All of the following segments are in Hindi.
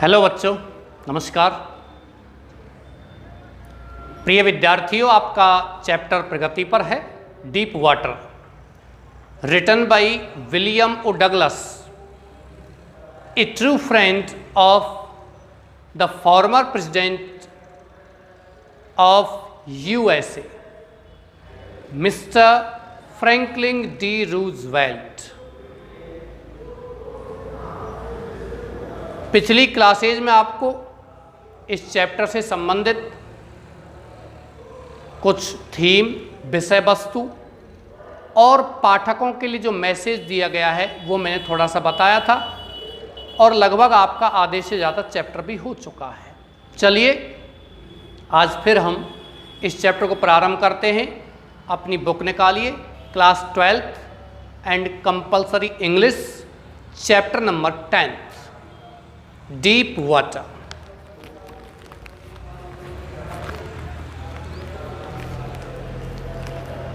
हेलो बच्चों, नमस्कार। प्रिय विद्यार्थियों, आपका चैप्टर प्रगति पर है, deep water, written by William O Douglas, a true friend of the former president of USA, mister Franklin D Roosevelt. पिछली क्लासेज में आपको इस चैप्टर से संबंधित कुछ थीम, विषय वस्तु और पाठकों के लिए जो मैसेज दिया गया है वो मैंने थोड़ा सा बताया था और लगभग आपका आधे से ज़्यादा चैप्टर भी हो चुका है। चलिए आज फिर हम इस चैप्टर को प्रारंभ करते हैं। अपनी बुक निकालिए, class 12th and compulsory English, chapter number 10, deep water.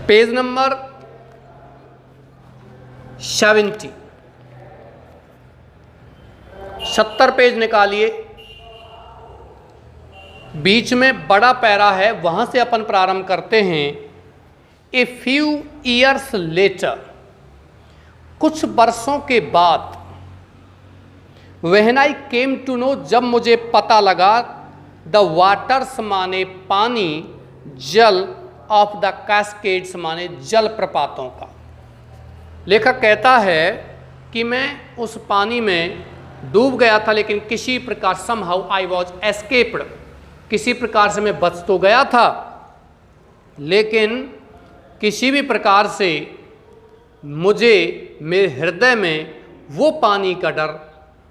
Page number 70 page निकालिए। बीच में बड़ा पैरा है, वहां से अपन प्रारंभ करते हैं। ए फ्यू ईयर्स लेटर, कुछ वर्षों के बाद। When I came to know, जब मुझे पता लगा। द वाटर्स माने पानी, जल, ऑफ द कैस्केड्स माने जल प्रपातों का। लेखक कहता है कि मैं उस पानी में डूब गया था, लेकिन किसी प्रकार समहाउ आई वॉज एस्केप्ड, किसी प्रकार से मैं बच तो गया था, लेकिन किसी भी प्रकार से मुझे मेरे हृदय में वो पानी का डर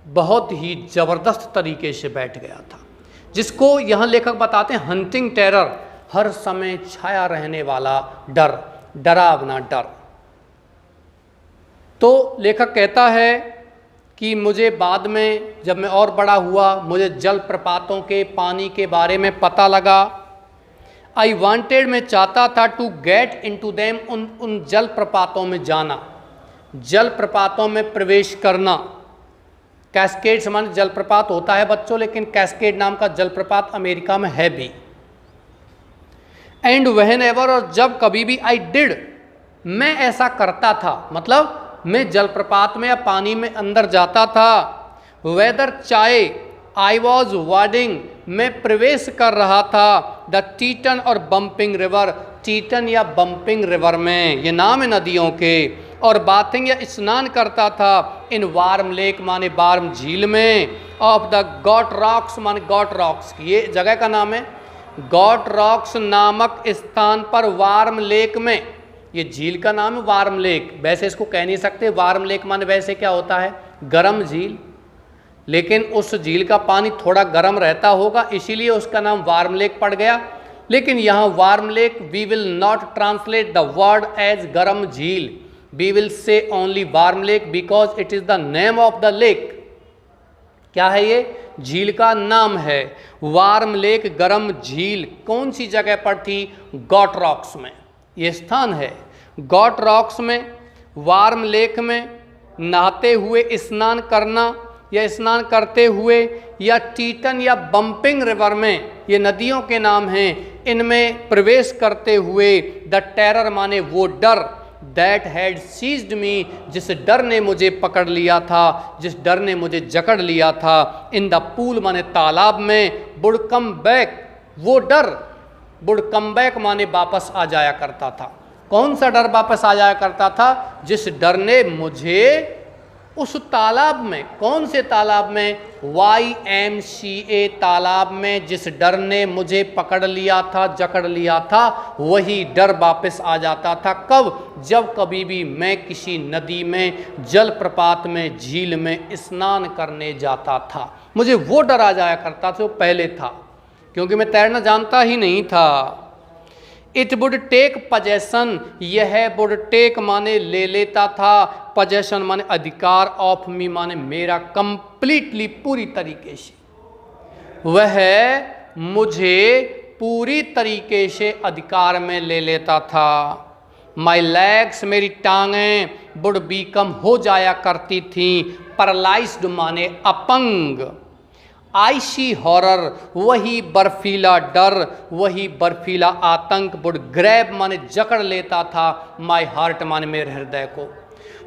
बहुत ही ज़बरदस्त तरीके से बैठ गया था, जिसको यहाँ लेखक बताते हैं हंटिंग टेरर, हर समय छाया रहने वाला डर, डरावना डर। तो लेखक कहता है कि मुझे बाद में जब मैं और बड़ा हुआ, मुझे जल प्रपातों के पानी के बारे में पता लगा। आई वांटेड, मैं चाहता था, टू गेट इनटू देम, उन जल प्रपातों में जाना, जल प्रपातों में प्रवेश करना। कैस्केड समान जलप्रपात होता है बच्चों, लेकिन कैस्केड नाम का जलप्रपात अमेरिका में है भी। एंड व्हेन एवर, और जब कभी भी, आई डिड, मैं ऐसा करता था, मतलब मैं जलप्रपात में या पानी में अंदर जाता था। वेदर चाहे, आई वॉज वाडिंग, मैं प्रवेश कर रहा था। द टीटन और बम्पिंग रिवर, टीटन या बम्पिंग रिवर में, ये नाम है नदियों के। और बाथिंग या स्नान करता था। इन वार्म लेक माने वार्म झील में। ऑफ द गॉट रॉक्स माने गॉट रॉक्स, ये जगह का नाम है। गॉट रॉक्स नामक स्थान पर वार्म लेक में, ये झील का नाम है वार्म लेक। वैसे इसको कह नहीं सकते वार्म लेक माने वैसे क्या होता है, गर्म झील, लेकिन उस झील का पानी थोड़ा गर्म रहता होगा, इसीलिए उसका नाम वार्म लेक पड़ गया। लेकिन यहाँ warm lake, we will not translate the word as गर्म झील, we will say only warm lake because it is the name of the lake. क्या है ये, झील का नाम है। वार्म लेक, गर्म झील, कौन सी जगह पर थी, गॉट रॉक्स में, ये स्थान है। गॉट रॉक्स में, वार्म लेक में नहाते हुए, स्नान करना या स्नान करते हुए, या टीटन या बम्पिंग रिवर में, ये नदियों के नाम हैं, इनमें प्रवेश करते हुए। द टेरर माने वो डर, दैट हैड सीज्ड मी, जिस डर ने मुझे पकड़ लिया था, जिस डर ने मुझे जकड़ लिया था। इन द पूल माने तालाब में। वुड कम बैक, वो डर, वुड कम बैक माने वापस आ जाया करता था। कौन सा डर वापस आ जाया करता था, जिस डर ने मुझे उस तालाब में, कौन से तालाब में, YMCA तालाब में, जिस डर ने मुझे पकड़ लिया था, जकड़ लिया था, वही डर वापस आ जाता था। कब, जब कभी भी मैं किसी नदी में, जलप्रपात में, झील में स्नान करने जाता था, मुझे वो डर आ जाया करता था। वो पहले था क्योंकि मैं तैरना जानता ही नहीं था। इट वुड टेक पजेशन, यह वुड टेक माने ले लेता था, पजेशन माने अधिकार, ऑफ मी माने मेरा, कंप्लीटली पूरी तरीके से, वह मुझे पूरी तरीके से अधिकार में ले लेता था। माई लेग्स, मेरी टांगें, वुड बीकम, हो जाया करती थी, पैरालाइज्ड माने अपंग। आइशी हॉरर, वही बर्फीला डर, वही बर्फीला आतंक, वुड ग्रैब माने जकड़ लेता था, माय हार्ट माने मेरे हृदय को।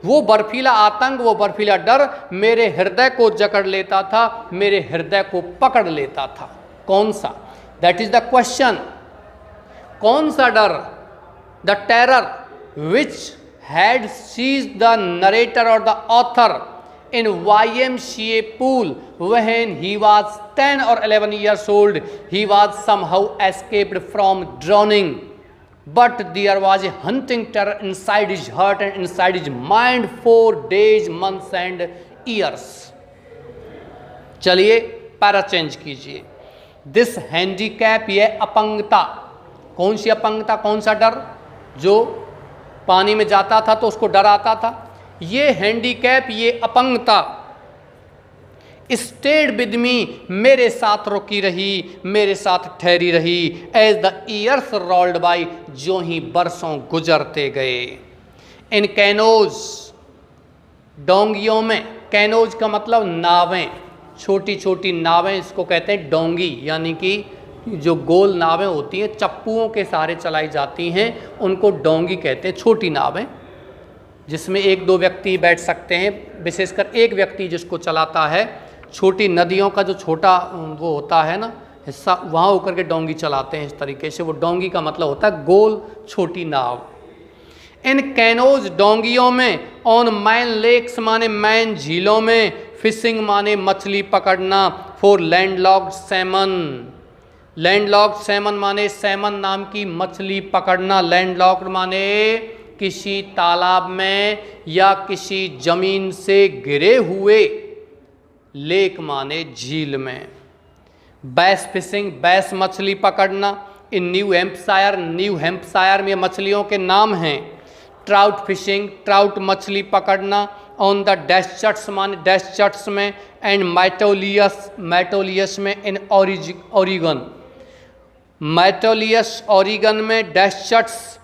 वो बर्फीला आतंक, वो बर्फीला डर मेरे हृदय को जकड़ लेता था, मेरे हृदय को पकड़ लेता था। कौन सा? That is the question. कौन सा डर? The terror which had seized the narrator और the author in YMCA pool when he was 10 or 11 years old. He was somehow escaped from drowning, but there was a hunting terror inside his heart and inside his mind for days, months and years. चलिए पैरा चेंज कीजिए। दिस हैंडीकैप, ये अपंगता। कौन सी अपंगता? कौन सा डर? जो पानी में जाता था तो उसको डर आता था। ये हैंडीकैप, ये अपंगता स्टेड विद मी, मेरे साथ रुकी रही, मेरे साथ ठहरी रही, as the years rolled by, जो ही बरसों गुजरते गए। इन कैनोज, डोंगियों में, कैनोज का मतलब नावें, छोटी छोटी नावें, इसको कहते हैं डोंगी, यानी कि जो गोल नावें होती हैं, चप्पूओं के सहारे चलाई जाती हैं, उनको डोंगी कहते हैं। छोटी नावें जिसमें एक दो व्यक्ति बैठ सकते हैं, विशेषकर एक व्यक्ति जिसको चलाता है। छोटी नदियों का जो छोटा वो होता है ना हिस्सा, वहाँ होकर के डोंगी चलाते हैं इस तरीके से। वो डोंगी का मतलब होता है गोल छोटी नाव। इन कैनोज, डोंगियों में, ऑन मैन लेक्स माने मैन झीलों में, फिशिंग माने मछली पकड़ना, for landlocked Simon, landlocked Simon माने सैमन नाम की मछली पकड़ना। लैंडलॉक्ड माने किसी तालाब में या किसी जमीन से घिरे हुए, लेक माने झील में। बैस फिशिंग, बैस मछली पकड़ना। इन न्यू हैम्पशायर, न्यू हैम्पशायर में मछलियों के नाम हैं। ट्राउट फिशिंग, ट्राउट मछली पकड़ना। ऑन द डेस्चर्ट्स माने डेस्चर्ट्स में। एंड मैटोलियस, मैटोलियस में। इन ओरिगन, मैटोलियस ओरिगन में डेस्चर्ट्स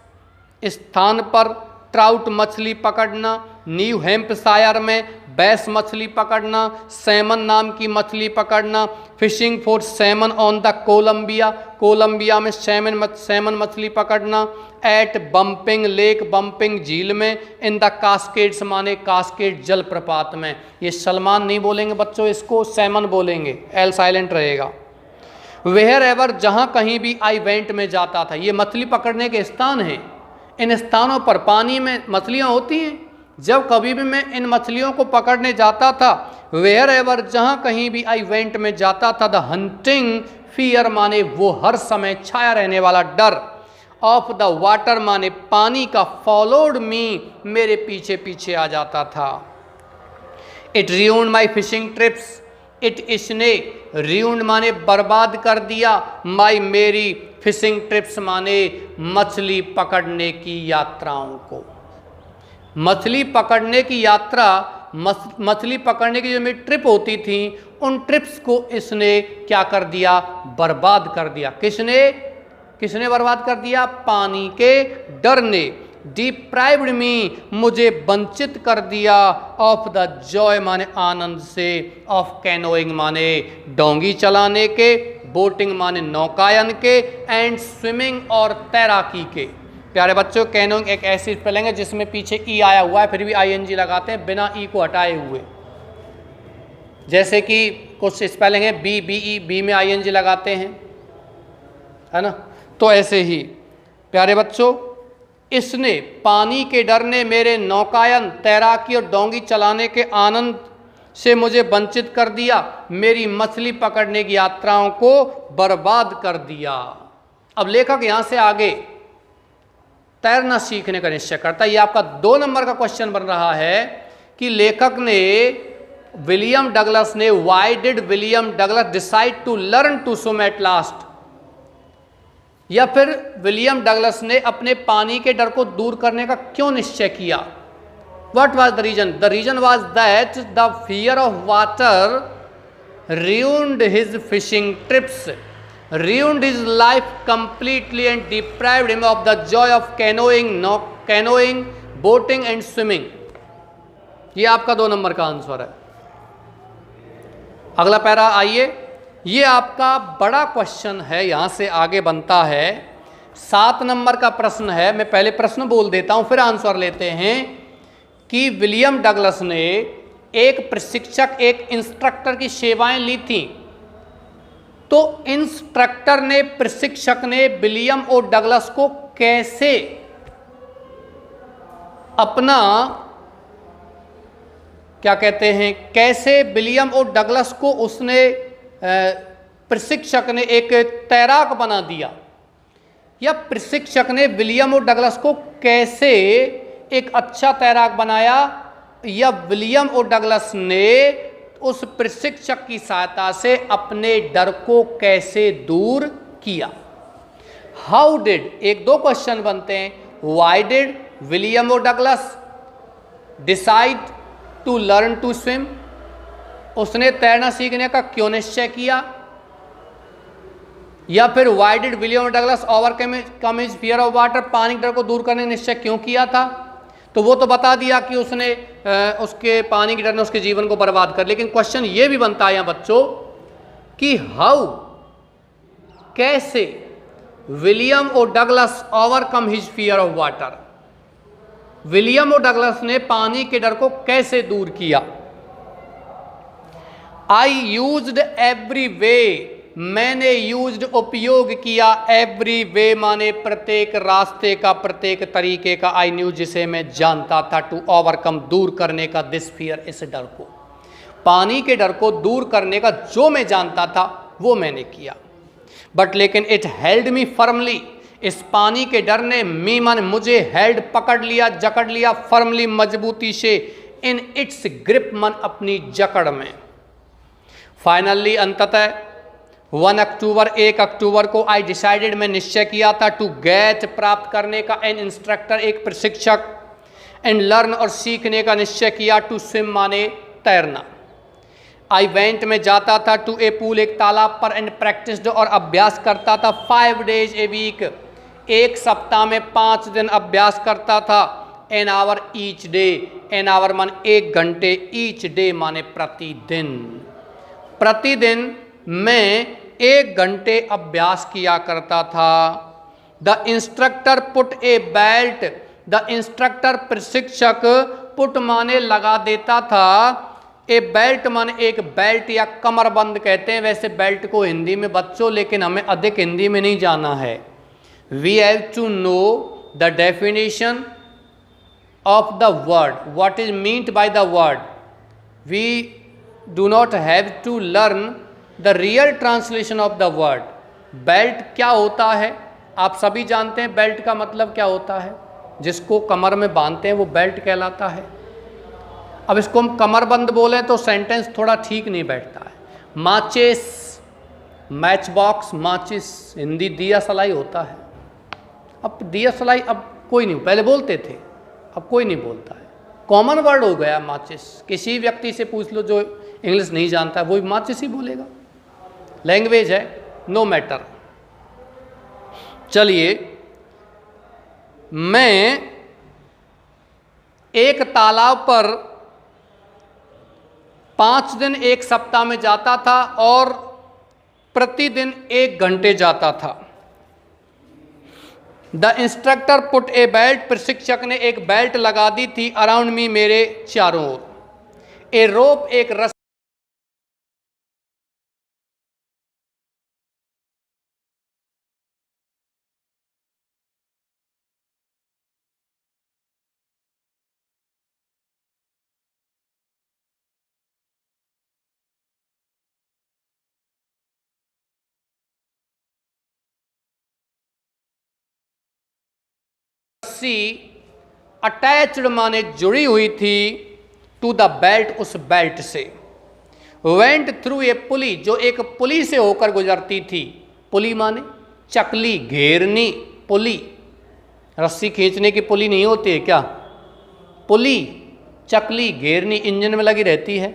स्थान पर ट्राउट मछली पकड़ना। न्यू हैम्पशायर में बैस मछली पकड़ना, सैमन नाम की मछली पकड़ना। Fishing for salmon on the Columbia, Columbia में सैमन मछली पकड़ना। एट बम्पिंग लेक, बम्पिंग झील में। इन द कास्केड्स माने कास्केड जलप्रपात में। ये सलमान नहीं बोलेंगे बच्चों, इसको सैमन बोलेंगे, एल साइलेंट रहेगा। वेयर एवर, जहाँ कहीं भी, आई वेंट में जाता था। ये मछली पकड़ने के स्थान हैं। इन स्थानों पर पानी में मछलियाँ होती हैं। जब कभी भी मैं इन मछलियों को पकड़ने जाता था, वेयर एवर, जहाँ कहीं भी, आई वेंट में जाता था। द हंटिंग फियर माने वो हर समय छाया रहने वाला डर। ऑफ द वाटर माने पानी का। फॉलोड मी, मेरे पीछे पीछे आ जाता था। It ruined my fishing trips, it, इसने, रियून्ड माने बर्बाद कर दिया, माई मेरी, फिशिंग ट्रिप्स माने मछली पकड़ने की यात्राओं को। मछली पकड़ने की यात्रा, मछली पकड़ने की जो मेरी ट्रिप होती थी, उन ट्रिप्स को इसने क्या कर दिया? बर्बाद कर दिया। किसने? किसने बर्बाद कर दिया? पानी के डर ने। डिप्राइव्ड मी, मुझे वंचित कर दिया। ऑफ द जॉय माने आनंद से। ऑफ कैनोइंग माने डोंगी चलाने के। बोटिंग माने नौकायन के। एंड स्विमिंग और तैराकी के। प्यारे बच्चों, कैनोइंग एक ऐसी स्पेलिंग है जिसमें पीछे ई आया हुआ है, फिर भी आईएनजी लगाते हैं बिना ई को हटाए हुए। जैसे कि कुछ स्पेलिंग है बी, बी ई, बी में आईएनजी लगाते हैं, है ना। तो ऐसे ही प्यारे बच्चों, इसने, पानी के डर ने मेरे नौकायन, तैराकी और डोंगी चलाने के आनंद से मुझे वंचित कर दिया। मेरी मछली पकड़ने की यात्राओं को बर्बाद कर दिया। अब लेखक यहां से आगे तैरना सीखने का निश्चय करता है। ये आपका 2 नंबर का क्वेश्चन बन रहा है कि लेखक ने, विलियम डगलस ने, why did William Douglas decide to learn to swim at last, या फिर विलियम डगलस ने अपने पानी के डर को दूर करने का क्यों निश्चय किया। What was the reason? The reason was that the fear of water ruined his fishing trips, ruined his life completely and deprived him of the joy of canoeing, boating and swimming. ये आपका 2 नंबर का आंसर है। अगला पैरा आइए, ये आपका बड़ा क्वेश्चन है, यहां से आगे बनता है। 7 नंबर का प्रश्न है, मैं पहले प्रश्न बोल देता हूं फिर आंसर लेते हैं कि विलियम डगलस ने एक प्रशिक्षक, एक इंस्ट्रक्टर की सेवाएं ली थी। तो इंस्ट्रक्टर ने, प्रशिक्षक ने विलियम ओ डगलस को कैसे अपना, क्या कहते हैं, कैसे विलियम ओ डगलस को उसने, प्रशिक्षक ने एक तैराक बना दिया, या प्रशिक्षक ने विलियम ओ डगलस को कैसे एक अच्छा तैराक बनाया, या विलियम ओ डगलस ने उस प्रशिक्षक की सहायता से अपने डर को कैसे दूर किया। हाउ डिड, एक दो क्वेश्चन बनते हैं। Why did William O Douglas decide to learn to swim, उसने तैरना सीखने का क्यों निश्चय किया। या फिर why did William Douglas overcome his fear of water, पानी के डर को दूर करने का निश्चय क्यों किया था। तो वो तो बता दिया कि उसने उसके पानी के डर ने उसके जीवन को बर्बाद कर। लेकिन क्वेश्चन ये भी बनता है यहाँ बच्चों कि हाउ, कैसे William O Douglas overcome his fear of water, William O Douglas ने पानी के डर को कैसे दूर किया। आई यूज्ड एवरी वे, मैंने यूज्ड उपयोग किया, एवरी वे माने प्रत्येक रास्ते का, प्रत्येक तरीके का, आई न्यू जिसे मैं जानता था, टू ओवरकम दूर करने का, दिस फियर इस डर को, पानी के डर को दूर करने का जो मैं जानता था वो मैंने किया। बट लेकिन इट हेल्ड मी फर्मली, इस पानी के डर ने मी मन मुझे हेल्ड पकड़ लिया, जकड़ लिया, फर्मली मजबूती से, इन इट्स ग्रिप मन अपनी जकड़ में। फाइनली अंततः 1 अक्टूबर को आई डिसाइडेड मैं निश्चय किया था, टू गेट प्राप्त करने का, एन इंस्ट्रक्टर एक प्रशिक्षक, एंड लर्न और सीखने का निश्चय किया, टू स्विम माने तैरना। आई वेंट में जाता था, टू ए पूल एक तालाब पर, एंड प्रैक्टिस्ड और अभ्यास करता था, 5 days ए वीक एक सप्ताह में 5 दिन अभ्यास करता था, an hour each day, an hour मान 1 घंटे, ईच डे माने प्रतिदिन, प्रतिदिन मैं 1 घंटे अभ्यास किया करता था। The instructor put A belt, the instructor प्रशिक्षक, पुट माने लगा देता था, ए बेल्ट माने एक बेल्ट या कमरबंद कहते हैं वैसे बेल्ट को हिंदी में बच्चों, लेकिन हमें अधिक हिंदी में नहीं जाना है। We have to know the definition of the word, what is meant by the word, we do not have to learn the real translation of the word. Belt क्या होता है आप सभी जानते हैं, बेल्ट का मतलब क्या होता है, जिसको कमर में बांधते हैं वो बेल्ट कहलाता है। अब इसको हम कमरबंद बोलें तो सेंटेंस थोड़ा ठीक नहीं बैठता है। माचिस, मैच बॉक्स, माचिस हिंदी दिया सलाई होता है। अब दिया सलाई अब कोई नहीं, पहले बोलते थे अब कोई नहीं बोलता है, कॉमन वर्ड हो गया माचिस। किसी व्यक्ति से पूछ लो जो इंग्लिश नहीं जानता है वो माचिस ही बोलेगा, लैंग्वेज है, नो मैटर। चलिए, मैं एक तालाब पर 5 दिन एक सप्ताह में जाता था और प्रतिदिन 1 घंटे जाता था। The instructor put A belt, प्रशिक्षक ने एक बेल्ट लगा दी थी, अराउंड मी मेरे चारों ओर। ए रोप एक रस्सी, अटैच्ड माने जुड़ी हुई थी, टू द बेल्ट उस बेल्ट से। वेंट थ्रू ए पुली, जो एक पुली से होकर गुजरती थी। पुली माने चकली, घेरनी, पुली, रस्सी खींचने की पुली नहीं होती है क्या, पुली, चकली, घेरनी इंजन में लगी रहती है।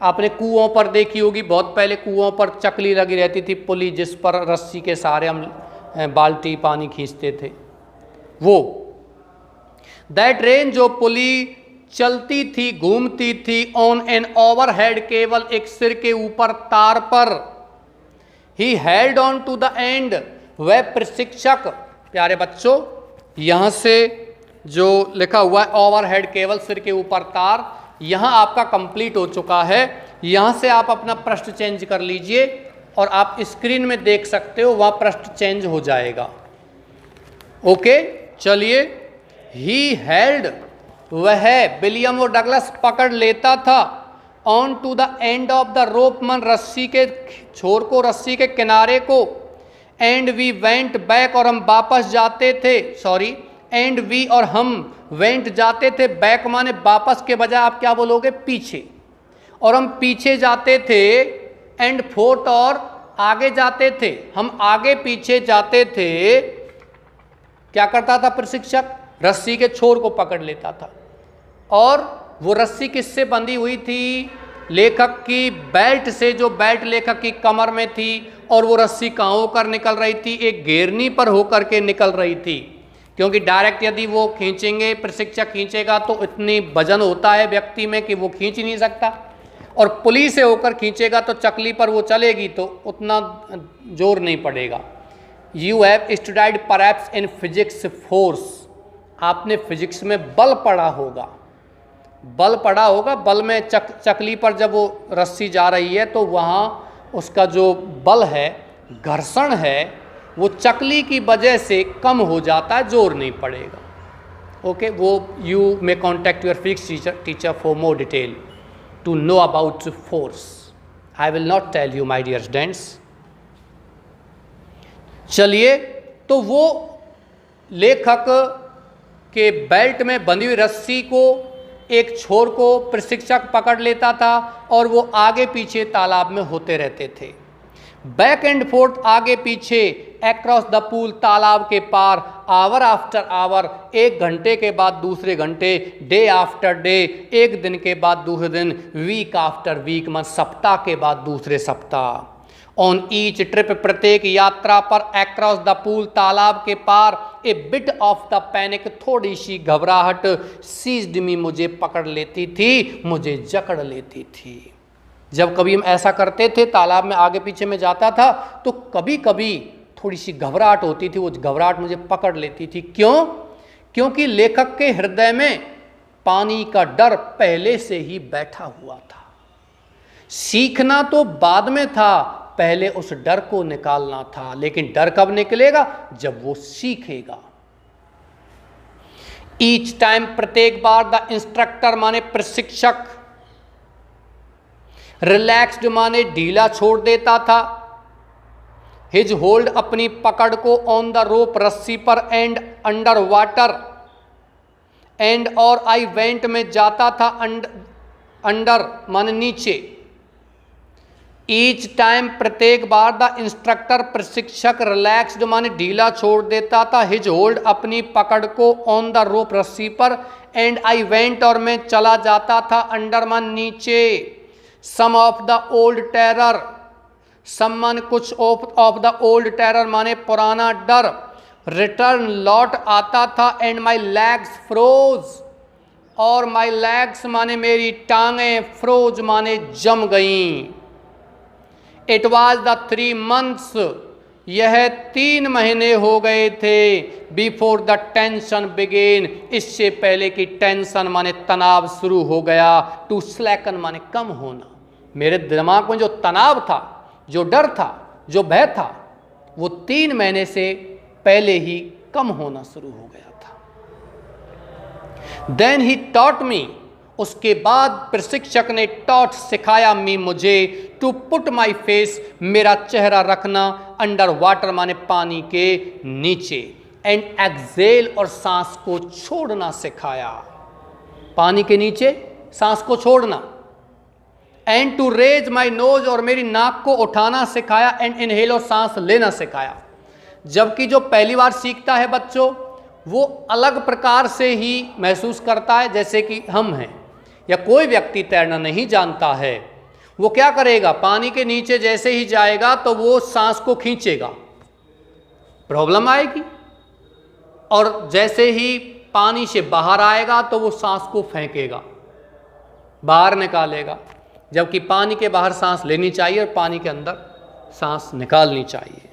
आपने कुओं पर देखी होगी, बहुत पहले कुओं पर चकली लगी रहती थी, पुली, जिस पर रस्सी के सहारे हम बाल्टी पानी खींचते थे वो। दैट रेन, जो पुली चलती थी, घूमती थी, ऑन एन ओवरहेड केबल, एक सिर के ऊपर तार पर, he held on to the end, वह प्रशिक्षक, प्यारे बच्चों यहाँ से जो लिखा हुआ है ओवरहेड केबल, सिर के ऊपर तार, यहाँ आपका कंप्लीट हो चुका है। यहाँ से आप अपना पृष्ठ चेंज कर लीजिए और आप स्क्रीन में देख सकते हो, वहाँ पृष्ठ चेंज हो जाएगा। ओके, चलिए। ही हेल्ड, वह विलियम और डगलस पकड़ लेता था, on to the end of the rope, मन रस्सी के छोर को, रस्सी के किनारे को, एंड वी वेंट बैक, और हम वापस जाते थे, सॉरी, एंड वी और हम वेंट जाते थे, बैक माने वापस के बजाय आप क्या बोलोगे, पीछे, और हम पीछे जाते थे, एंड फोर्थ और आगे जाते थे, हम आगे पीछे जाते थे। क्या करता था प्रशिक्षक, रस्सी के छोर को पकड़ लेता था, और वो रस्सी किससे बंधी हुई थी, लेखक की बेल्ट से, जो बेल्ट लेखक की कमर में थी, और वो रस्सी कहाँ होकर निकल रही थी, एक घेरनी पर होकर के निकल रही थी, क्योंकि डायरेक्ट यदि वो खींचेंगे, प्रशिक्षक खींचेगा तो इतनी वजन होता है व्यक्ति में कि वो खींच नहीं सकता, और पुली से होकर खींचेगा तो चकली पर वो चलेगी तो उतना जोर नहीं पड़ेगा। You have studied perhaps in physics force, आपने फिजिक्स में बल पढ़ा होगा, बल पढ़ा होगा, बल में चकली पर जब वो रस्सी जा रही है तो वहाँ उसका जो बल है, घर्षण है, वो चकली की वजह से कम हो जाता है, जोर नहीं पड़ेगा। ओके, वो you may contact your physics teacher for more detail to know about force. I will not tell you my dear students. चलिए, तो वो लेखक के बेल्ट में बंधी हुई रस्सी को, एक छोर को प्रशिक्षक पकड़ लेता था, और वो आगे पीछे तालाब में होते रहते थे, बैक एंड फोर्थ, आगे पीछे, अक्रॉस द पूल, तालाब के पार, आवर आफ्टर आवर, एक घंटे के बाद दूसरे घंटे, डे आफ्टर डे, एक दिन के बाद दूसरे दिन, वीक आफ्टर वीक, मतलब सप्ताह के बाद दूसरे सप्ताह, ऑन ईच ट्रिप, प्रत्येक यात्रा पर, अक्रॉस द पूल, तालाब के पार, a bit of the panic, थोड़ी सी घबराहट, सीज्ड मी, मुझे पकड़ लेती थी, मुझे जकड़ लेती थी। जब कभी हम ऐसा करते थे, तालाब में आगे पीछे में जाता था, तो कभी कभी थोड़ी सी घबराहट होती थी, वो घबराहट मुझे पकड़ लेती थी। क्यों? क्योंकि लेखक के हृदय में पानी का डर पहले से ही बैठा हुआ था। सीखना तो बाद में था, पहले उस डर को निकालना था। लेकिन डर कब निकलेगा? जब वो सीखेगा। ईच टाइम, प्रत्येक बार, द इंस्ट्रक्टर माने प्रशिक्षक, रिलैक्स्ड माने ढीला छोड़ देता था, हिज होल्ड अपनी पकड़ को, ऑन द रोप रस्सी पर, एंड अंडर वाटर, एंड और आई वेंट में जाता था, अंडर माने नीचे। ईच टाइम, प्रत्येक बार, द इंस्ट्रक्टर प्रशिक्षक, रिलैक्स्ड माने ढीला छोड़ देता था, हिज होल्ड अपनी पकड़ को, ऑन द रोप रस्सी पर, एंड आई वेंट और मैं चला जाता था, अंडर मान नीचे। सम ऑफ द ओल्ड टेरर, सम मान कुछ, ऑफ द ओल्ड टेरर माने पुराना डर, रिटर्न लौट आता था, एंड माई लेग्स फ्रोज, और माई लेग्स माने मेरी टांगें, फ्रोज माने जम गईं। इट वॉज द 3 months, यह 3 महीने हो गए थे, बिफोर द टेंशन बिगेन, इससे पहले कि टेंशन माने तनाव शुरू हो गया, टू स्लैकन माने कम होना। मेरे दिमाग में जो तनाव था, जो डर था, जो भय था, वो 3 महीने से पहले ही कम होना शुरू हो गया था। देन ही टॉट मी, उसके बाद प्रशिक्षक ने टॉट सिखाया, मी मुझे, टू पुट माई फेस, मेरा चेहरा रखना, अंडर वाटर माने पानी के नीचे, एंड एक्सेल और सांस को छोड़ना सिखाया। पानी के नीचे सांस को छोड़ना, and to raise my nose, और मेरी नाक को उठाना सिखाया, एंड इनहेल और सांस लेना सिखाया। जबकि जो पहली बार सीखता है बच्चों, वो अलग प्रकार से ही महसूस करता है, जैसे कि हम हैं, या कोई व्यक्ति तैरना नहीं जानता है, वो क्या करेगा, पानी के नीचे जैसे ही जाएगा तो वो सांस को खींचेगा, प्रॉब्लम आएगी, और जैसे ही पानी से बाहर आएगा तो वो सांस को फेंकेगा, बाहर निकालेगा। जबकि पानी के बाहर सांस लेनी चाहिए और पानी के अंदर सांस निकालनी चाहिए।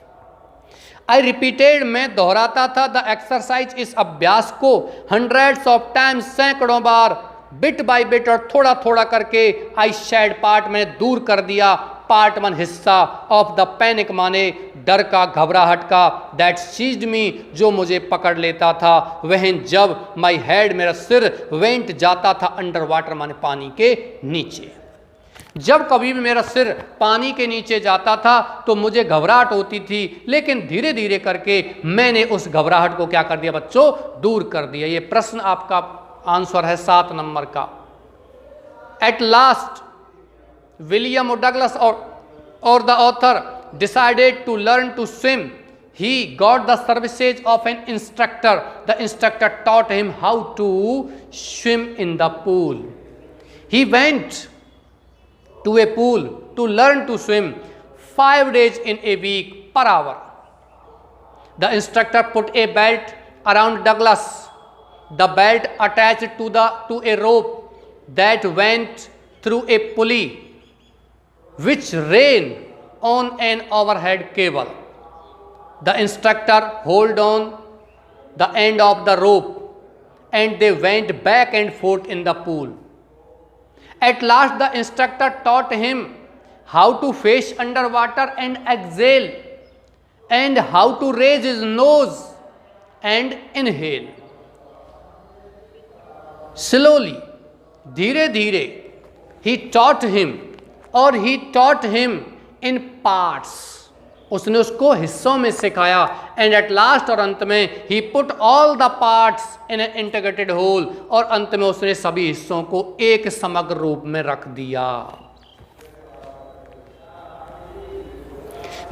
आई रिपीटेड, मैं दोहराता था, द एक्सरसाइज, इस अभ्यास को, हंड्रेड्स ऑफ टाइम्स, सैकड़ों बार, बिट बाय बिट, और थोड़ा थोड़ा करके, आई शेड पार्ट, मैंने दूर कर दिया, पार्ट 1 हिस्सा, ऑफ द पैनिक माने डर का, घबराहट का, दैट सीज्ड मी, जो मुझे पकड़ लेता था, वहन जब, माई हेड, मेरा सिर, वेंट जाता था, अंडर वाटर माने पानी के नीचे। जब कभी भी मेरा सिर पानी के नीचे जाता था तो मुझे घबराहट होती थी, लेकिन धीरे धीरे करके मैंने उस घबराहट को क्या कर दिया बच्चों, दूर कर दिया। ये प्रश्न आपका आंसर है 7 नंबर का। एट लास्ट विलियम डगलस और the author decided to learn to swim. He got the services of an instructor. The instructor taught him how to swim in the pool. He went to a pool to learn to swim 5 days in a week per hour. The instructor put a belt around Douglas. The belt attached to a rope that went through a pulley which ran on an overhead cable. The instructor held on the end of the rope and they went back and forth in the pool. At last the instructor taught him how to fish underwater and exhale, and how to raise his nose and inhale. Slowly, धीरे धीरे, he taught him in parts. उसने उसको हिस्सों में सिखाया। एंड एट लास्ट, और अंत में, he put all the parts in an integrated whole, और अंत में उसने सभी हिस्सों को एक समग्र रूप में रख दिया।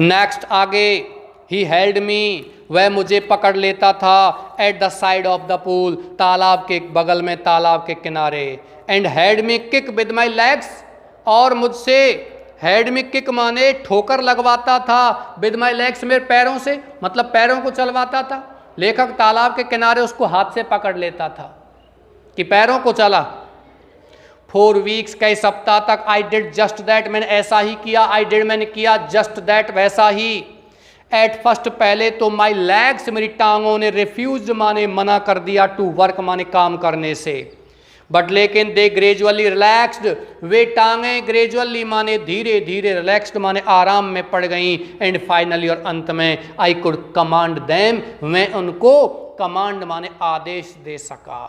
नेक्स्ट आगे, ही हेल्ड मी, वह मुझे पकड़ लेता था, at the side of the pool, तालाब के बगल में, तालाब के किनारे, and head me kick with my legs, और मुझसे हेड में किक माने ठोकर लगवाता था, विद माई लेग्स, मेरे पैरों से, मतलब पैरों को चलवाता था। लेखक तालाब के किनारे उसको हाथ से पकड़ लेता था कि पैरों को चला। 4 वीक्स, कई सप्ताह तक, आई डिड जस्ट दैट, मैंने ऐसा ही किया, आई डिड, मैंने किया, जस्ट दैट, वैसा ही। एट फर्स्ट, पहले तो, माई लेग्स, मेरी टांगों ने, रिफ्यूज माने मना कर दिया, टू वर्क माने काम करने से, बट लेकिन दे ग्रेजुअली रिलैक्स्ड, वे टांगें ग्रेजुअली माने धीरे धीरे, रिलैक्स्ड माने आराम में पड़ गई, एंड फाइनली, और अंत में, आई कुड कमांड देम, मैं उनको कमांड माने आदेश दे सका।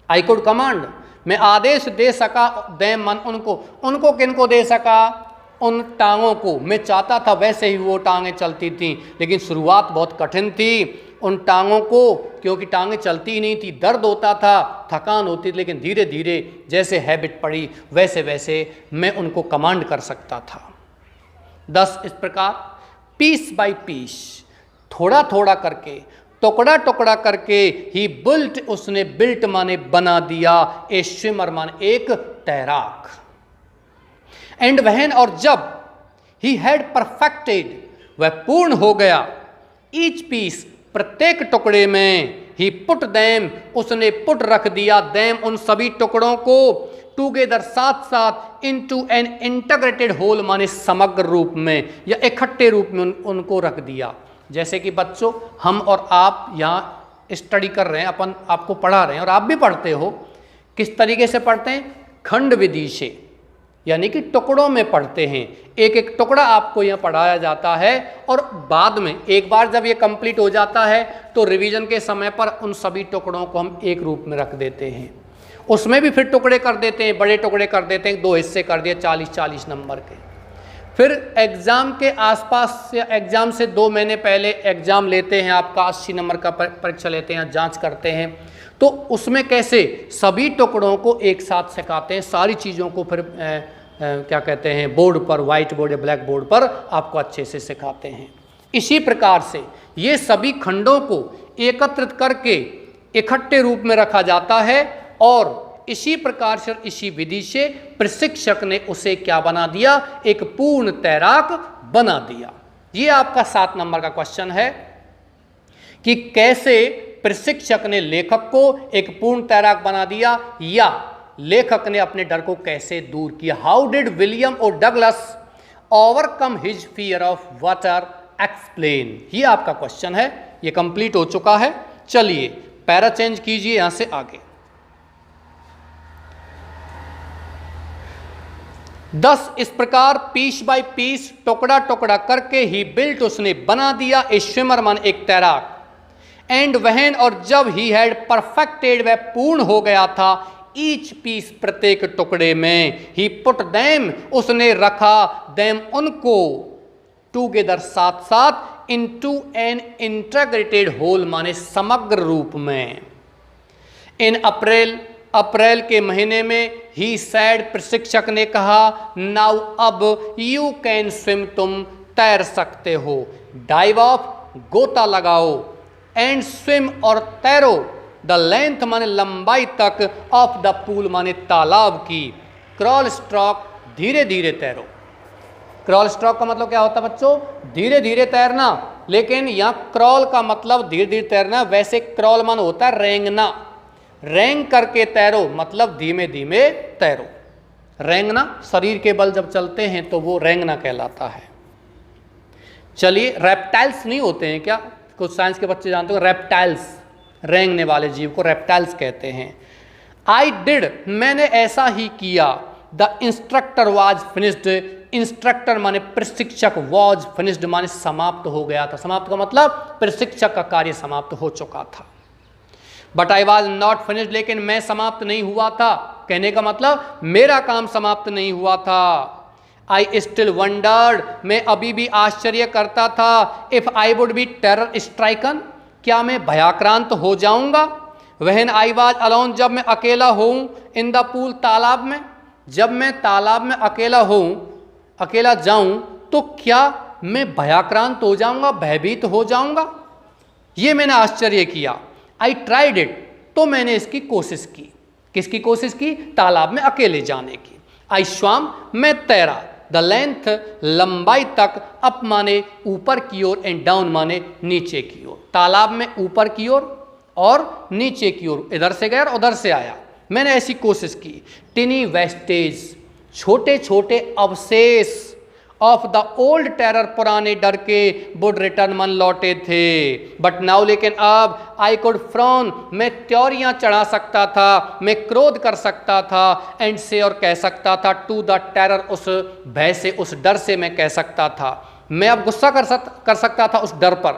आई कुड कमांड, मैं आदेश दे सका, देम मन उनको किनको दे सका, उन टांगों को। मैं चाहता था वैसे ही वो टांगें चलती थीं, लेकिन शुरुआत बहुत कठिन थी उन टांगों को, क्योंकि टांगें चलती ही नहीं थी, दर्द होता था, थकान होती थी, लेकिन धीरे धीरे जैसे हैबिट पड़ी वैसे वैसे मैं उनको कमांड कर सकता था। 10 इस प्रकार, पीस बाय पीस, थोड़ा थोड़ा करके, टुकड़ा टुकड़ा करके, ही बिल्ट, उसने बिल्ट माने बना दिया, ए स्विमर माने एक तैराक। एंड वहन, और जब, ही हैड परफेक्टेड, वह पूर्ण हो गया, ईच पीस, प्रत्येक टुकड़े में, ही पुट दैम, उसने पुट रख दिया, दैम, उन सभी टुकड़ों को, टूगेदर, साथ साथ, इनटू एन इंटीग्रेटेड होल माने समग्र रूप में या इकट्ठे रूप में उनको रख दिया। जैसे कि बच्चों, हम और आप यहाँ स्टडी कर रहे हैं, अपन आपको पढ़ा रहे हैं और आप भी पढ़ते हो, किस तरीके से पढ़ते हैं, खंड विधि से, यानी कि टुकड़ों में पढ़ते हैं। एक एक टुकड़ा आपको यहाँ पढ़ाया जाता है, और बाद में एक बार जब ये कंप्लीट हो जाता है तो रिवीजन के समय पर उन सभी टुकड़ों को हम एक रूप में रख देते हैं। उसमें भी फिर टुकड़े कर देते हैं, बड़े टुकड़े कर देते हैं, 2 हिस्से कर दिए 40-40 नंबर के। फिर एग्ज़ाम के आसपास, या एग्ज़ाम से 2 महीने पहले एग्ज़ाम लेते हैं, आपका 80 नंबर का परीक्षा लेते हैं, जाँच करते हैं, तो उसमें कैसे सभी टुकड़ों को एक साथ सिखाते हैं, सारी चीज़ों को फिर क्या कहते हैं, बोर्ड पर, वाइट बोर्ड या ब्लैक बोर्ड पर आपको अच्छे से सिखाते हैं। इसी प्रकार से ये सभी खंडों को एकत्रित करके इकट्ठे रूप में रखा जाता है, और इसी प्रकार से, इसी विधि से प्रशिक्षक ने उसे क्या बना दिया, एक पूर्ण तैराक बना दिया। ये आपका 7 नंबर का क्वेश्चन है कि कैसे प्रशिक्षक ने लेखक को एक पूर्ण तैराक बना दिया, या लेखक ने अपने डर को कैसे दूर किया। हाउ डिड विलियम और Douglas overcome his fear of water, explain. ये आपका क्वेश्चन है, ये कंप्लीट हो चुका है। चलिए पैरा चेंज कीजिए यहां से आगे। 10 इस प्रकार पीस बाय पीस, टुकड़ा टुकड़ा करके ही बिल्ट, उसने बना दिया, ए स्विमर मन एक तैराक, एंड वहन और जब ही हैड परफेक्टेड, वह पूर्ण हो गया था, ईच पीस प्रत्येक टुकड़े में, ही पुट दैम उसने रखा, दैम उनको, टूगेदर साथ साथ, इनटू एन इंटीग्रेटेड होल माने समग्र रूप में। इन अप्रैल, अप्रैल के महीने में, ही सैड प्रशिक्षक ने कहा, नाउ अब यू कैन स्विम, तुम तैर सकते हो, डाइव ऑफ गोता लगाओ, एंड स्विम और तैरो, द लेंथ माने लंबाई तक, ऑफ द पूल माने तालाब की, क्रॉल स्ट्रोक धीरे धीरे तैरो। क्रॉल स्ट्रोक का मतलब क्या होता है बच्चों? धीरे धीरे तैरना, लेकिन यहाँ क्रॉल का मतलब धीरे धीरे तैरना, वैसे क्रॉल मान होता है रेंगना, रेंग करके तैरो मतलब धीमे धीमे तैरो। रेंगना शरीर के बल जब चलते हैं तो वो रेंगना कहलाता है। चलिए, रेप्टाइल्स नहीं होते हैं क्या? कुछ साइंस के बच्चे जानते हो, रेप्टाइल्स, रेंगने वाले जीव को रेप्टाइल्स कहते हैं। आई डिड, मैंने ऐसा ही किया, the instructor was finished, instructor माने प्रशिक्षक, वॉज फिनिश्ड माने समाप्त हो गया था। समाप्त का मतलब प्रशिक्षक का कार्य समाप्त हो चुका था। But I was not finished, लेकिन मैं समाप्त नहीं हुआ था, कहने का मतलब मेरा काम समाप्त नहीं हुआ था। आई स्टिल वंडर्ड, मैं अभी भी आश्चर्य करता था, if I would be terror stricken, क्या मैं भयाक्रांत हो जाऊंगा। व्हेन आई वॉज अलोन, जब मैं अकेला हूँ, इन द पूल, तालाब में, जब मैं तालाब में अकेला हूँ, अकेला जाऊं तो क्या मैं भयाक्रांत हो जाऊंगा, भयभीत हो जाऊंगा। ये मैंने आश्चर्य किया। आई ट्राइड इट, तो मैंने इसकी कोशिश की। किसकी कोशिश की? तालाब में अकेले जाने की। आई स्वाम, मैं तैरा, द लेंथ, लंबाई तक, अप माने ऊपर की ओर, एंड डाउन माने नीचे की ओर। तालाब में ऊपर की ओर और नीचे की ओर, इधर से गया और उधर से आया, मैंने ऐसी कोशिश की। टिनी वेस्टेज, छोटे छोटे अवशेष, ऑफ द ओल्ड टेरर, पुराने डर के, वुड रिटर्न मन लौटे थे। बट नाउ, लेकिन अब, आई कुड फ्रॉन, मैं त्योरियां चढ़ा सकता था, मैं क्रोध कर सकता था, एंड से और कह सकता था, टू द टेरर, उस भय से, उस डर से मैं कह सकता था। मैं अब गुस्सा कर सकता था उस डर पर,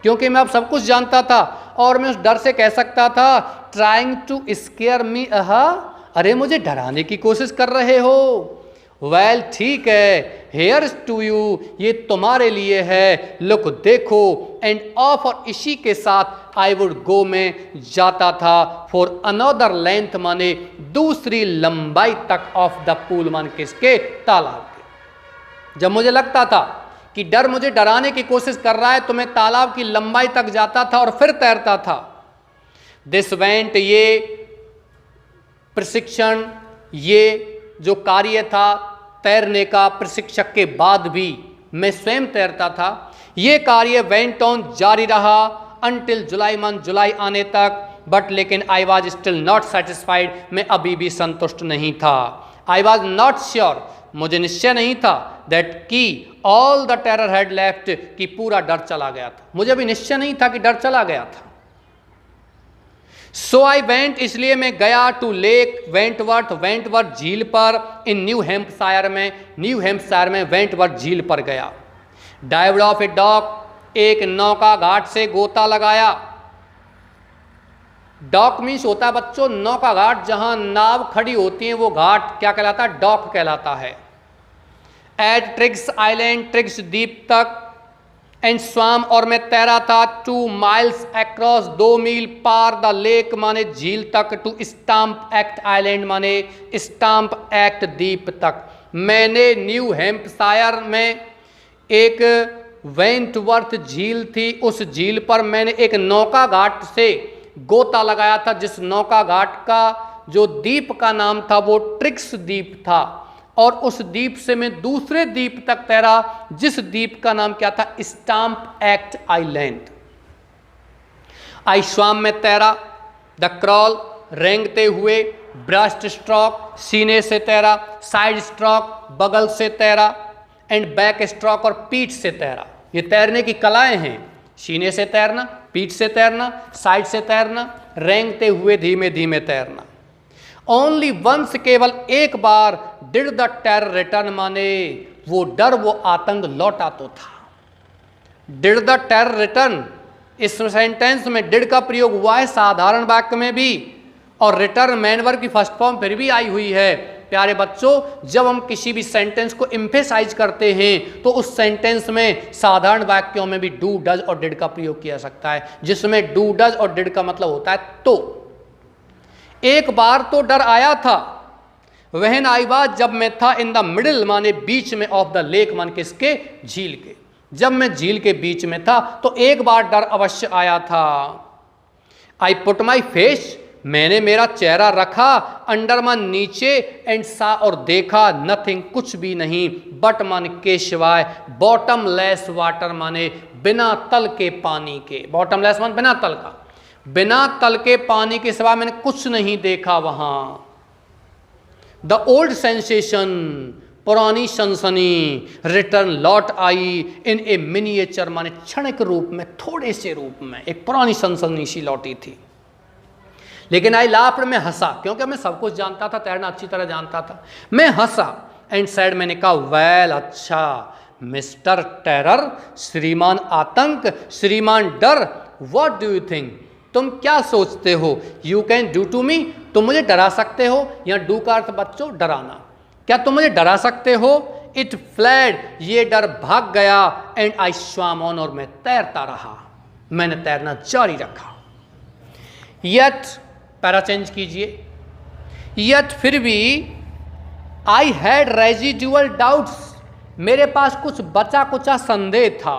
क्योंकि मैं अब सब कुछ जानता था, और मैं उस डर से कह सकता था, ट्राइंग टू स्केयर मी, अरे मुझे डराने की कोशिश कर रहे हो। वेल, ठीक है, हेयर्स टू यू, ये तुम्हारे लिए है, लुक देखो, एंड ऑफ, और इसी के साथ, आई वुड गो, मैं जाता था, फॉर अनदर लेंथ माने दूसरी लंबाई तक, ऑफ द पूल मान किसके? तालाब के। जब मुझे लगता था कि डर मुझे डराने की कोशिश कर रहा है, तो मैं तालाब की लंबाई तक जाता था और फिर तैरता था। दिस वेंट, ये प्रशिक्षण, ये जो कार्य था तैरने का, प्रशिक्षक के बाद भी मैं स्वयं तैरता था, ये कार्य वेंट ऑन, जारी रहा, अंटिल जुलाई मंथ, जुलाई आने तक। बट लेकिन I was still not satisfied, मैं अभी भी संतुष्ट नहीं था। आई वॉज नॉट श्योर, मुझे निश्चय नहीं था, दैट की all the terror had left, कि पूरा डर चला गया था। मुझे अभी निश्चय नहीं था कि डर चला गया था। सो आई वेंट, इसलिए मैं गया, टू लेक वेंटवर्थ, वेंटवर्थ झील पर, इन न्यू हैम्पशायर में, न्यू हैम्पशायर में वेंटवर्थ झील पर गया। डाइव्ड ऑफ ए डॉक, एक नौका घाट से गोता लगाया। डॉक मीन्स होता है बच्चों नौका घाट, जहां नाव खड़ी होती है, वो घाट क्या कहलाता है? डॉक कहलाता है। एट ट्रिग्स आइलैंड, ट्रिग्स द्वीप तक, एंड स्वाम, और मैं तैरा था, 2 माइल्स अक्रॉस, 2 मील पार, द लेक माने झील तक, टू स्टाम्प एक्ट आइलैंड माने स्टाम्प एक्ट द्वीप तक। मैंने न्यू हैम्पशायर में एक वेंटवर्थ झील थी, उस झील पर मैंने एक नौका घाट से गोता लगाया था, जिस नौका घाट का जो द्वीप का नाम था वो ट्रिग्स द्वीप था, और उस द्वीप से मैं दूसरे द्वीप तक तैरा, जिस द्वीप का नाम क्या था? Stamp Act island. आई स्वाम में तैरा, द क्रॉल रेंगते हुए, ब्रेस्ट स्ट्रोक सीने से तैरा, साइड स्ट्रोक बगल से तैरा, एंड बैक स्ट्रोक और पीठ से तैरा। ये तैरने की कलाएं हैं, सीने से तैरना, पीठ से तैरना, साइड से तैरना, रेंगते हुए धीमे धीमे तैरना। ओनली वंस, केवल एक बार, डिड द टेरर रिटर्न, माने वो डर वो आतंक लौटा तो था। डिड द टेरर रिटर्न, इस सेंटेंस में डिड का प्रयोग हुआ है साधारण वाक्य में भी, और रिटर्न मैन वर्ब की फर्स्ट फॉर्म फिर भी आई हुई है। प्यारे बच्चों, जब हम किसी भी सेंटेंस को एम्फेसाइज करते हैं तो उस सेंटेंस में साधारण वाक्यों में भी डू, डज और डिड का प्रयोग किया सकता है, जिसमें डू, डज और डिड का मतलब होता है तो। एक बार तो डर आया था, वहन आई वाज, जब मैं था, इन द मिडिल माने बीच में, ऑफ द लेक मान किसके, झील के, जब मैं झील के बीच में था तो एक बार डर अवश्य आया था। आई पुट माई फेस, मैंने मेरा चेहरा रखा, अंडर मान नीचे, एंड सा और देखा, नथिंग कुछ भी नहीं, बट मान के सिवाय, बॉटम लेस वाटर माने बिना तल के पानी के, बॉटम लेस मान बिना तल का, बिना तल के पानी के सिवाय मैंने कुछ नहीं देखा वहां। द ओल्ड सेंसेशन, पुरानी सनसनी, रिटर्न लौट आई, इन ए मिनिएचर माने क्षणिक रूप में, थोड़े से रूप में, एक पुरानी सनसनी सी लौटी थी। लेकिन आई लाफ्ड, मैं हंसा, क्योंकि मैं सब कुछ जानता था, तैरना अच्छी तरह जानता था, मैं हंसा, एंड सैड, मैंने कहा, वेल अच्छा, मिस्टर टेरर, श्रीमान आतंक, श्रीमान डर, व्हाट डू यू थिंक, तुम क्या सोचते हो, you can do to me, तुम मुझे डरा सकते हो, या डू का अर्थ बच्चों डराना, क्या तुम मुझे डरा सकते हो। इट फ्लैड, ये डर भाग गया, एंड आई स्वाम ऑन, और मैं तैरता रहा, मैंने तैरना जारी रखा। यट, पैरा चेंज कीजिए, यट फिर भी, आई हैड रेजिडुअल डाउट्स, मेरे पास कुछ बचा कुचा संदेह था।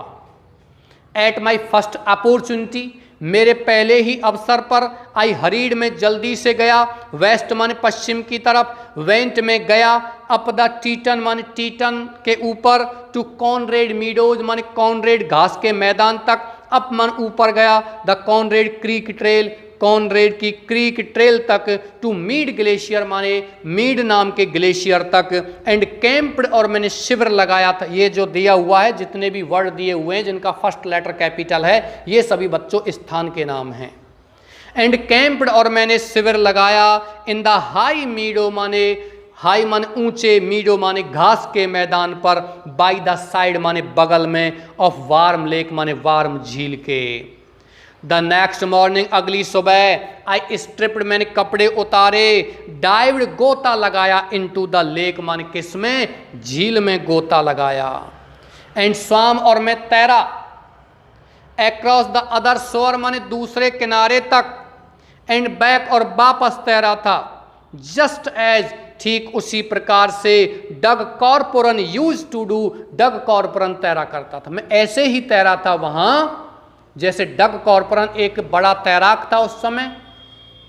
एट माई फर्स्ट अपॉर्चुनिटी, मेरे पहले ही अवसर पर, आई हरीड में जल्दी से गया, वेस्ट माने पश्चिम की तरफ, वेंट में गया, अप द टीटन माने टीटन के ऊपर, टू कॉनरेड मीडोज माने कॉनरेड घास के मैदान तक, अप मन ऊपर गया, the Conrad creek trail, Conrad की क्रीक ट्रेल तक, टू मीड ग्लेशियर माने मीड नाम के ग्लेशियर तक, एंड कैंप्ड, और मैंने शिविर लगाया था। ये जो दिया हुआ है, जितने भी वर्ड दिए हुए हैं जिनका फर्स्ट लेटर कैपिटल है, ये सभी बच्चों स्थान के नाम हैं। एंड कैंप्ड, और मैंने शिविर लगाया, इन द हाई मीडो माने हाई माने ऊंचे, मीडो माने घास के मैदान पर, बाई द साइड माने बगल में, ऑफ वार्म लेक माने वार्म झील के। द नेक्स्ट मॉर्निंग, अगली सुबह, आई स्ट्रिप्ड, मैंने कपड़े उतारे, डाइव्ड, गोता लगाया, इनटू द लेक माने किसमें, झील में गोता लगाया, एंड स्वाम, और मैं तैरा, अक्रॉस द अदर शोर माने दूसरे किनारे तक, एंड बैक, और वापस तैरा था, जस्ट एज, ठीक उसी प्रकार से, डग कॉर्पोरन यूज टू डू, डग कॉर्पोरन तैरा करता था, मैं ऐसे ही तैरा था वहां जैसे डग कॉर्पोरन एक बड़ा तैराक था उस समय,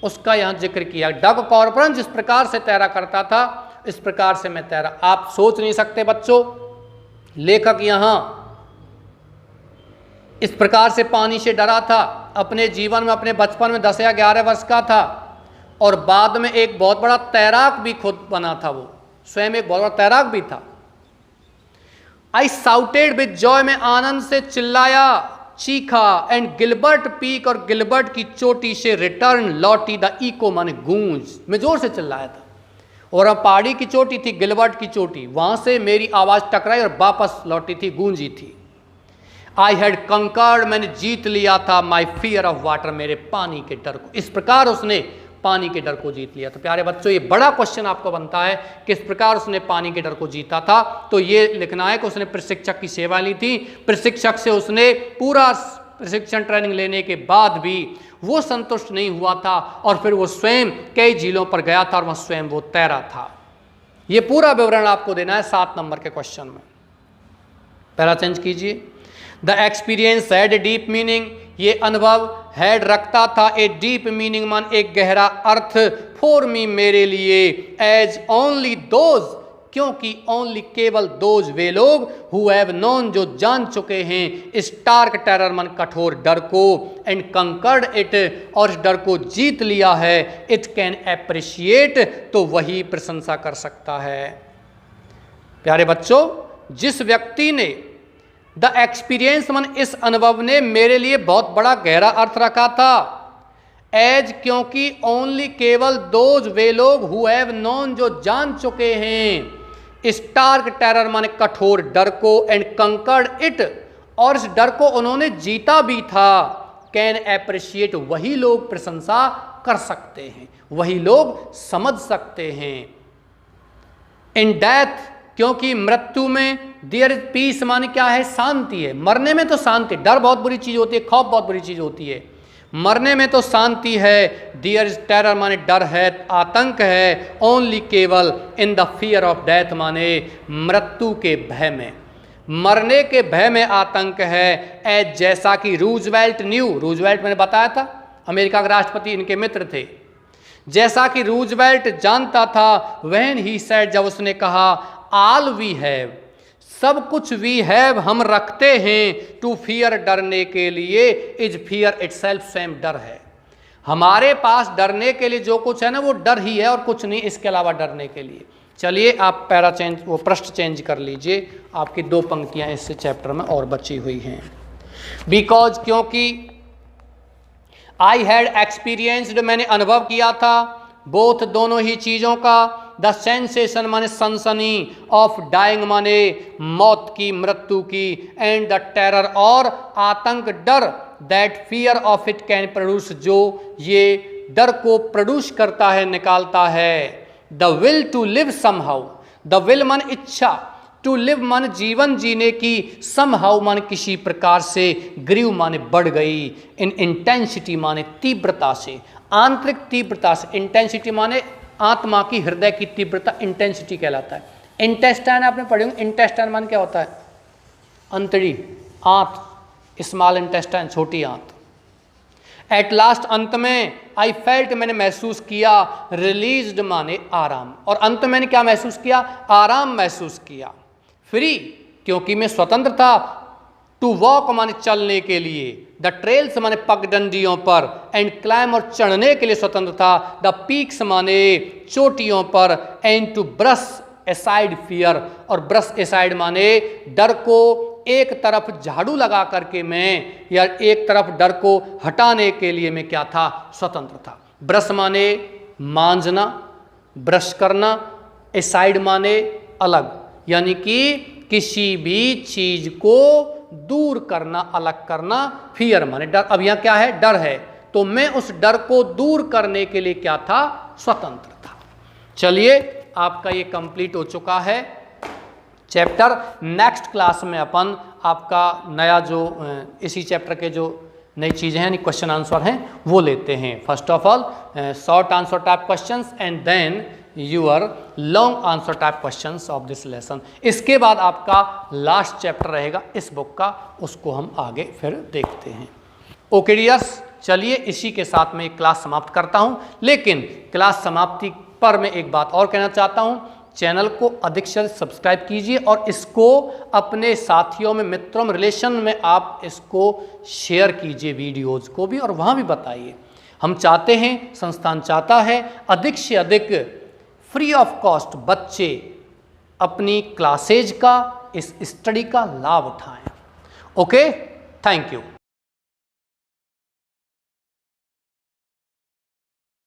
उसका यहां जिक्र किया। डग कॉर्पोरन जिस प्रकार से तैरा करता था, इस प्रकार से मैं तैरा। आप सोच नहीं सकते बच्चों, लेखक यहां इस प्रकार से पानी से डरा था, अपने जीवन में, अपने बचपन में 10 या 11 वर्ष का था, और बाद में एक बहुत बड़ा तैराक भी खुद बना था, वो स्वयं एक बहुत बड़ा तैराक भी था। आई साउटेड विद जॉय, में आनंद से चिल्लाया, चीखा, एंड गिलबर्ट पीक, और गिलबर्ट की चोटी से रिटर्न लौटी, द इको माने गूंज, मैं जोर से चिल्लाया था, और अब पहाड़ी की चोटी थी, गिलबर्ट की चोटी, वहां से मेरी आवाज टकराई और वापस लौटी थी, गूंजी थी। आई हैड कंकर्ड, मैंने जीत लिया था, माई फियर ऑफ वाटर, मेरे पानी के डर को, इस प्रकार उसने पानी के डर को जीत लिया। तो प्यारे बच्चों, ये बड़ा क्वेश्चन आपको बनता है, किस प्रकार उसने पानी के डर को जीता था। तो ये लिखना है कि उसने प्रशिक्षक की सेवा ली थी, प्रशिक्षक से उसने पूरा प्रशिक्षण ट्रेनिंग लेने के बाद भी वो संतुष्ट नहीं हुआ था, और फिर वो स्वयं कई झीलों पर गया था, और वह स्वयं वो तैरा था। ये पूरा विवरण आपको देना है 7 नंबर के क्वेश्चन में। पहला चेंज कीजिए, the experience had deep meaning, ये अनुभव हैड रखता था, ए डीप मीनिंग मान एक गहरा अर्थ, फॉर मी मेरे लिए, एज ओनली दोज, क्योंकि ओनली केवल दोज वे लोग, हु हैव नोन जो जान चुके हैं, स्टार्क टेरर मन कठोर डर को, एंड कंकर्ड इट और इस डर को जीत लिया है, इट कैन एप्रिशिएट तो वही प्रशंसा कर सकता है। प्यारे बच्चों, जिस व्यक्ति ने, द एक्सपीरियंस मन इस अनुभव ने मेरे लिए बहुत बड़ा गहरा अर्थ रखा था। एज क्योंकि ओनली केवल दोज वे लोग हु हैव नोन जो जान चुके हैं स्टार्क टेरर माने कठोर डर को एंड कंकर्ड इट और इस डर को उन्होंने जीता भी था कैन एप्रिशिएट वही लोग प्रशंसा कर सकते हैं, वही लोग समझ सकते हैं। इन डेथ क्योंकि मृत्यु में देयर इज पीस माने क्या है, शांति है। मरने में तो शांति, डर बहुत बुरी चीज होती है, खौफ बहुत बुरी चीज होती है, मरने में तो शांति है। देयर इज टेरर माने डर है, आतंक है। ओनली केवल in the fear of death माने मृत्यु के भय में, मरने के भय में आतंक है। एज जैसा कि रूजवेल्ट न्यू, रूजवेल्ट मैंने बताया था अमेरिका के राष्ट्रपति, इनके मित्र थे। जैसा कि रूजवेल्ट जानता था, व्हेन ही सेड जब उसने कहा, ऑल वी हैव सब कुछ वी हैव हम रखते हैं, टू फियर डरने के लिए, इज फियर इटसेल्फ स्वयं डर है। हमारे पास डरने के लिए जो कुछ है ना वो डर ही है और कुछ नहीं इसके अलावा डरने के लिए। चलिए आप पैरा चेंज, वो पृष्ठ चेंज कर लीजिए, आपकी 2 पंक्तियां इस चैप्टर में और बची हुई हैं। बिकॉज क्योंकि आई हैड एक्सपीरियंस्ड मैंने अनुभव किया था, बोथ दोनों ही चीज़ों का, द सेंसेशन माने सनसनी, ऑफ डाइंग माने मौत की, मृत्यु की, एंड द टेरर और आतंक डर, that fear of it can produce जो ये डर को प्रोड्यूस करता है, निकालता है। The will to live somehow, the will मन इच्छा, टू लिव मन जीवन जीने की, समहाउ मन किसी प्रकार से, ग्रीव माने बढ़ गई, इन इंटेंसिटी माने तीव्रता से, आंतरिक तीव्रता से। इंटेंसिटी माने आत्मा की, हृदय की तीव्रता इंटेंसिटी कहलाता है। इंटेस्टाइन आपने पढ़े होंगे, इंटेस्टाइन मान क्या होता है, अंतड़ी, आंत, स्मॉल इंटेस्टाइन छोटी आंत। एट लास्ट अंत में, आई फेल्ट मैंने महसूस किया, रिलीज्ड माने आराम, और अंत मैंने क्या महसूस किया, आराम महसूस किया। फ्री क्योंकि मैं स्वतंत्र था, टू वॉक माने चलने के लिए, द ट्रेल्स माने पगडंडियों पर, एंड क्लाइम और चढ़ने के लिए स्वतंत्र था, द पीक्स माने चोटियों पर, and to brush aside fear, और ब्रश एसाइड माने डर को एक तरफ झाड़ू लगा करके मैं, या एक तरफ डर को हटाने के लिए मैं क्या था, स्वतंत्र था। ब्रश माने मांजना, ब्रश करना, एसाइड माने अलग, यानी कि किसी भी चीज को दूर करना, अलग करना। फियर माने डर, अब यहां क्या है, डर है, तो मैं उस डर को दूर करने के लिए क्या था, स्वतंत्र था। चलिए आपका ये कंप्लीट हो चुका है चैप्टर। नेक्स्ट क्लास में अपन आपका नया जो इसी चैप्टर के जो नई चीज़ें हैं, क्वेश्चन आंसर हैं, वो लेते हैं। First of all short answer type questions and then your long answer type questions of this lesson. इसके बाद आपका लास्ट चैप्टर रहेगा इस बुक का, उसको हम आगे फिर देखते हैं। ओके डियर्स, चलिए इसी के साथ मैं क्लास समाप्त करता हूं। लेकिन क्लास समाप्ति पर मैं एक बात और कहना चाहता हूं, चैनल को अधिक से अधिक सब्सक्राइब कीजिए और इसको अपने साथियों में, मित्रों में, रिलेशन में आप इसको शेयर कीजिए, वीडियोज को भी, और वहाँ भी बताइए। हम चाहते हैं, संस्थान चाहता है अधिक से अधिक फ्री ऑफ कॉस्ट बच्चे अपनी क्लासेज का, इस स्टडी का लाभ उठाएं। Okay, thank you.